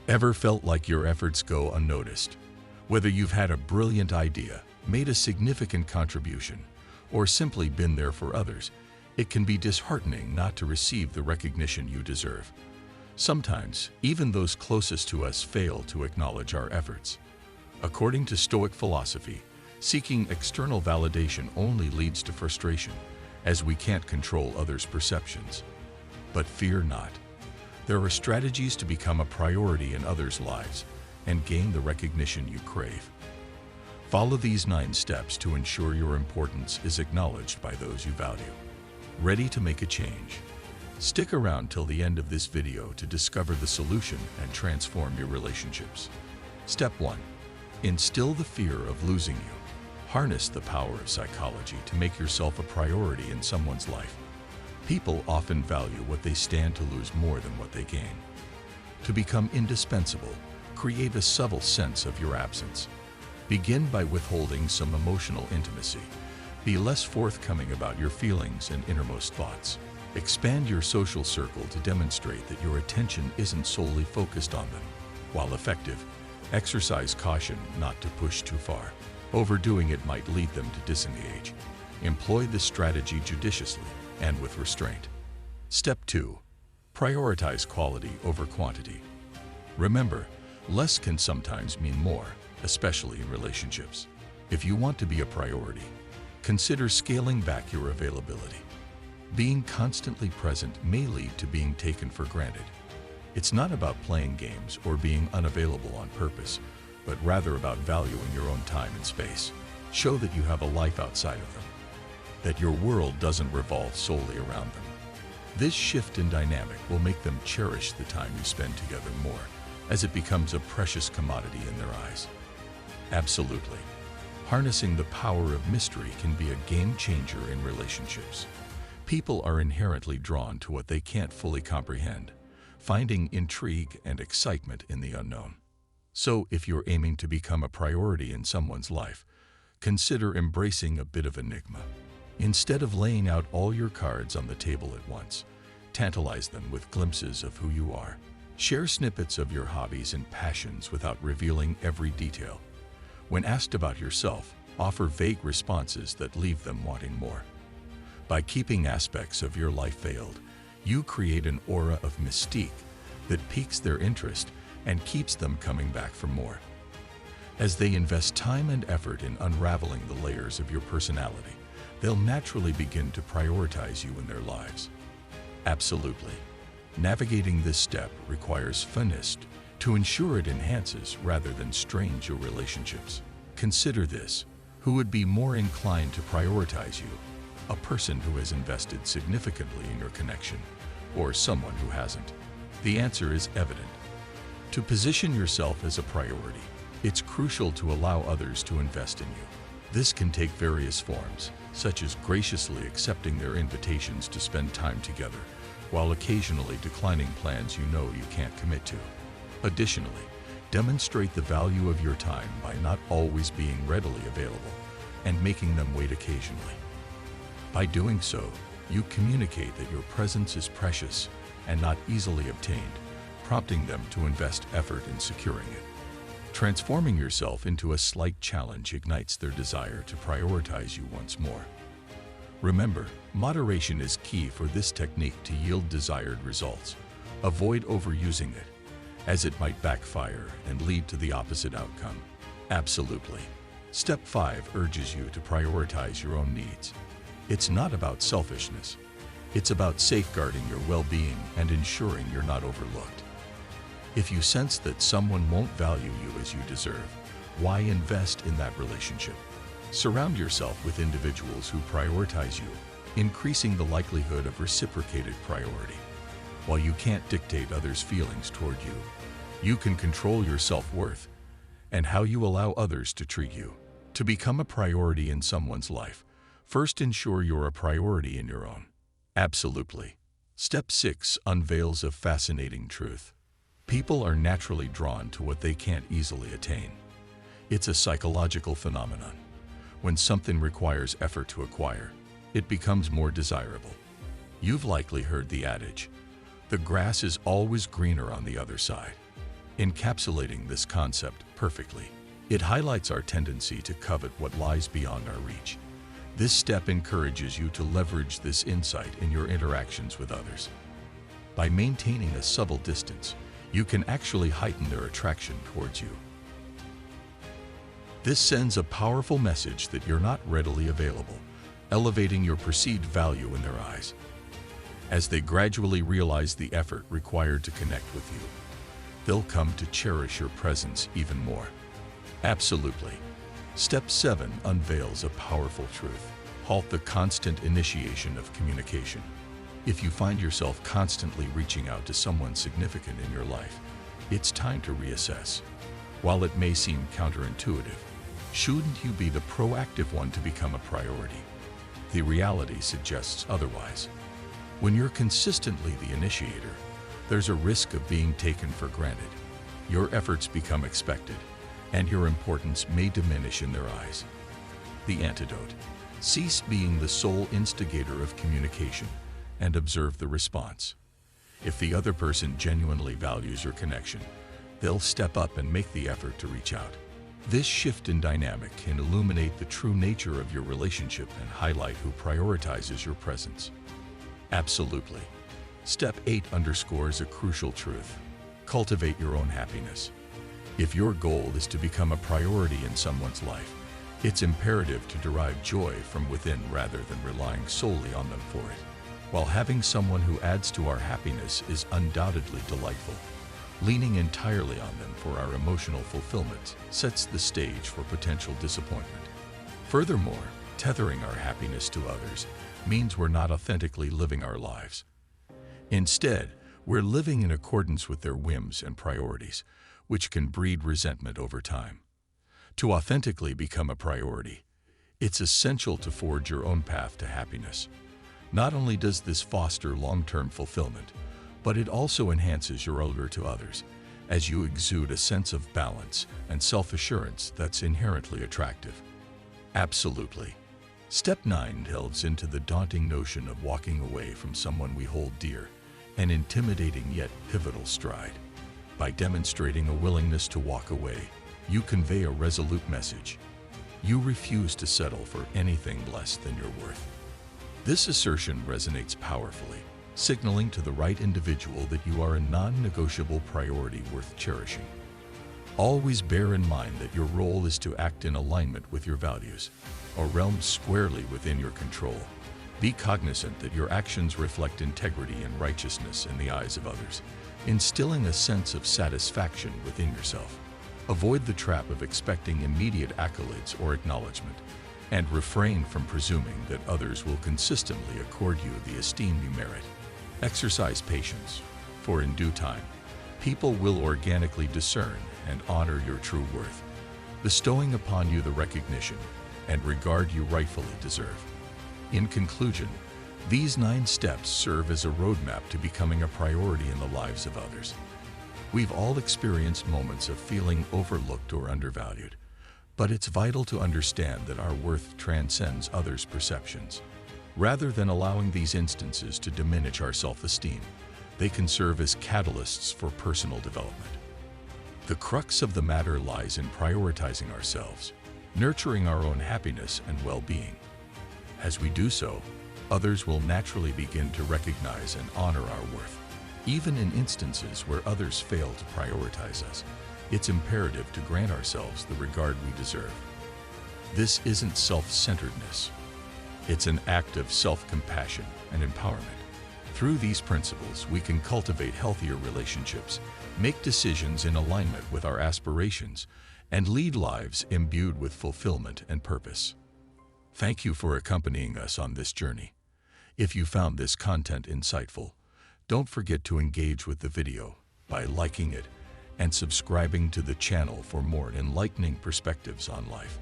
Ever felt like your efforts go unnoticed? Whether you've had a brilliant idea, made a significant contribution, or simply been there for others, it can be disheartening not to receive the recognition you deserve. Sometimes, even those closest to us fail to acknowledge our efforts. According to Stoic philosophy, seeking external validation only leads to frustration, as we can't control others' perceptions. But fear not. There are strategies to become a priority in others' lives and gain the recognition you crave. Follow these 9 steps to ensure your importance is acknowledged by those you value. Ready to make a change? Stick around till the end of this video to discover the solution and transform your relationships. Step 1. Instill the fear of losing you. Harness the power of psychology to make yourself a priority in someone's life. People often value what they stand to lose more than what they gain. To become indispensable, create a subtle sense of your absence. Begin by withholding some emotional intimacy. Be less forthcoming about your feelings and innermost thoughts. Expand your social circle to demonstrate that your attention isn't solely focused on them. While effective, exercise caution not to push too far. Overdoing it might lead them to disengage. Employ this strategy judiciously and with restraint. Step 2. Prioritize quality over quantity. Remember, less can sometimes mean more, especially in relationships. If you want to be a priority, consider scaling back your availability. Being constantly present may lead to being taken for granted. It's not about playing games or being unavailable on purpose, but rather about valuing your own time and space. Show that you have a life outside of them, that your world doesn't revolve solely around them. This shift in dynamic will make them cherish the time you spend together more, as it becomes a precious commodity in their eyes. Absolutely. Harnessing the power of mystery can be a game changer in relationships. People are inherently drawn to what they can't fully comprehend, finding intrigue and excitement in the unknown. So, if you're aiming to become a priority in someone's life, consider embracing a bit of enigma. Instead of laying out all your cards on the table at once, tantalize them with glimpses of who you are. Share snippets of your hobbies and passions without revealing every detail. When asked about yourself, offer vague responses that leave them wanting more. By keeping aspects of your life veiled, you create an aura of mystique that piques their interest and keeps them coming back for more. As they invest time and effort in unraveling the layers of your personality, they'll naturally begin to prioritize you in their lives. Absolutely. Navigating this step requires finesse to ensure it enhances rather than strains your relationships. Consider this: who would be more inclined to prioritize you? A person who has invested significantly in your connection, or someone who hasn't? The answer is evident. To position yourself as a priority, it's crucial to allow others to invest in you. This can take various forms, such as graciously accepting their invitations to spend time together, while occasionally declining plans you know you can't commit to. Additionally, demonstrate the value of your time by not always being readily available and making them wait occasionally. By doing so, you communicate that your presence is precious and not easily obtained, prompting them to invest effort in securing it. Transforming yourself into a slight challenge ignites their desire to prioritize you once more. Remember, moderation is key for this technique to yield desired results. Avoid overusing it, as it might backfire and lead to the opposite outcome. Absolutely. Step 5 urges you to prioritize your own needs. It's not about selfishness. It's about safeguarding your well-being and ensuring you're not overlooked. If you sense that someone won't value you as you deserve, why invest in that relationship? Surround yourself with individuals who prioritize you, increasing the likelihood of reciprocated priority. While you can't dictate others' feelings toward you, you can control your self-worth and how you allow others to treat you. To become a priority in someone's life, first ensure you're a priority in your own. Absolutely. Step 6 unveils a fascinating truth. People are naturally drawn to what they can't easily attain. It's a psychological phenomenon. When something requires effort to acquire, it becomes more desirable. You've likely heard the adage, "The grass is always greener on the other side." encapsulating this concept perfectly. It highlights our tendency to covet what lies beyond our reach. This step encourages you to leverage this insight in your interactions with others. By maintaining a subtle distance, you can actually heighten their attraction towards you. This sends a powerful message that you're not readily available, elevating your perceived value in their eyes. As they gradually realize the effort required to connect with you, they'll come to cherish your presence even more. Absolutely. Step 7 unveils a powerful truth. Halt the constant initiation of communication. If you find yourself constantly reaching out to someone significant in your life, it's time to reassess. While it may seem counterintuitive, shouldn't you be the proactive one to become a priority? The reality suggests otherwise. When you're consistently the initiator, there's a risk of being taken for granted. Your efforts become expected, and your importance may diminish in their eyes. The antidote: cease being the sole instigator of communication and observe the response. If the other person genuinely values your connection, they'll step up and make the effort to reach out. This shift in dynamic can illuminate the true nature of your relationship and highlight who prioritizes your presence. Absolutely. Step 8 underscores a crucial truth. Cultivate your own happiness. If your goal is to become a priority in someone's life, it's imperative to derive joy from within rather than relying solely on them for it. While having someone who adds to our happiness is undoubtedly delightful, leaning entirely on them for our emotional fulfillment sets the stage for potential disappointment. Furthermore, tethering our happiness to others means we're not authentically living our lives. Instead, we're living in accordance with their whims and priorities, which can breed resentment over time. To authentically become a priority, it's essential to forge your own path to happiness. Not only does this foster long-term fulfillment, but it also enhances your allure to others, as you exude a sense of balance and self-assurance that's inherently attractive. Absolutely. Step 9 delves into the daunting notion of walking away from someone we hold dear, an intimidating yet pivotal stride. By demonstrating a willingness to walk away, you convey a resolute message. You refuse to settle for anything less than your worth. This assertion resonates powerfully, signaling to the right individual that you are a non-negotiable priority worth cherishing. Always bear in mind that your role is to act in alignment with your values, a realm squarely within your control. Be cognizant that your actions reflect integrity and righteousness in the eyes of others, instilling a sense of satisfaction within yourself. Avoid the trap of expecting immediate accolades or acknowledgement, and refrain from presuming that others will consistently accord you the esteem you merit. Exercise patience, for in due time, people will organically discern and honor your true worth, bestowing upon you the recognition and regard you rightfully deserve. In conclusion, these 9 steps serve as a roadmap to becoming a priority in the lives of others. We've all experienced moments of feeling overlooked or undervalued, but it's vital to understand that our worth transcends others' perceptions. Rather than allowing these instances to diminish our self-esteem, they can serve as catalysts for personal development. The crux of the matter lies in prioritizing ourselves, nurturing our own happiness and well-being. As we do so, others will naturally begin to recognize and honor our worth. Even in instances where others fail to prioritize us, it's imperative to grant ourselves the regard we deserve. This isn't self-centeredness. It's an act of self-compassion and empowerment. Through these principles, we can cultivate healthier relationships, make decisions in alignment with our aspirations, and lead lives imbued with fulfillment and purpose. Thank you for accompanying us on this journey. If you found this content insightful, don't forget to engage with the video by liking it and subscribing to the channel for more enlightening perspectives on life.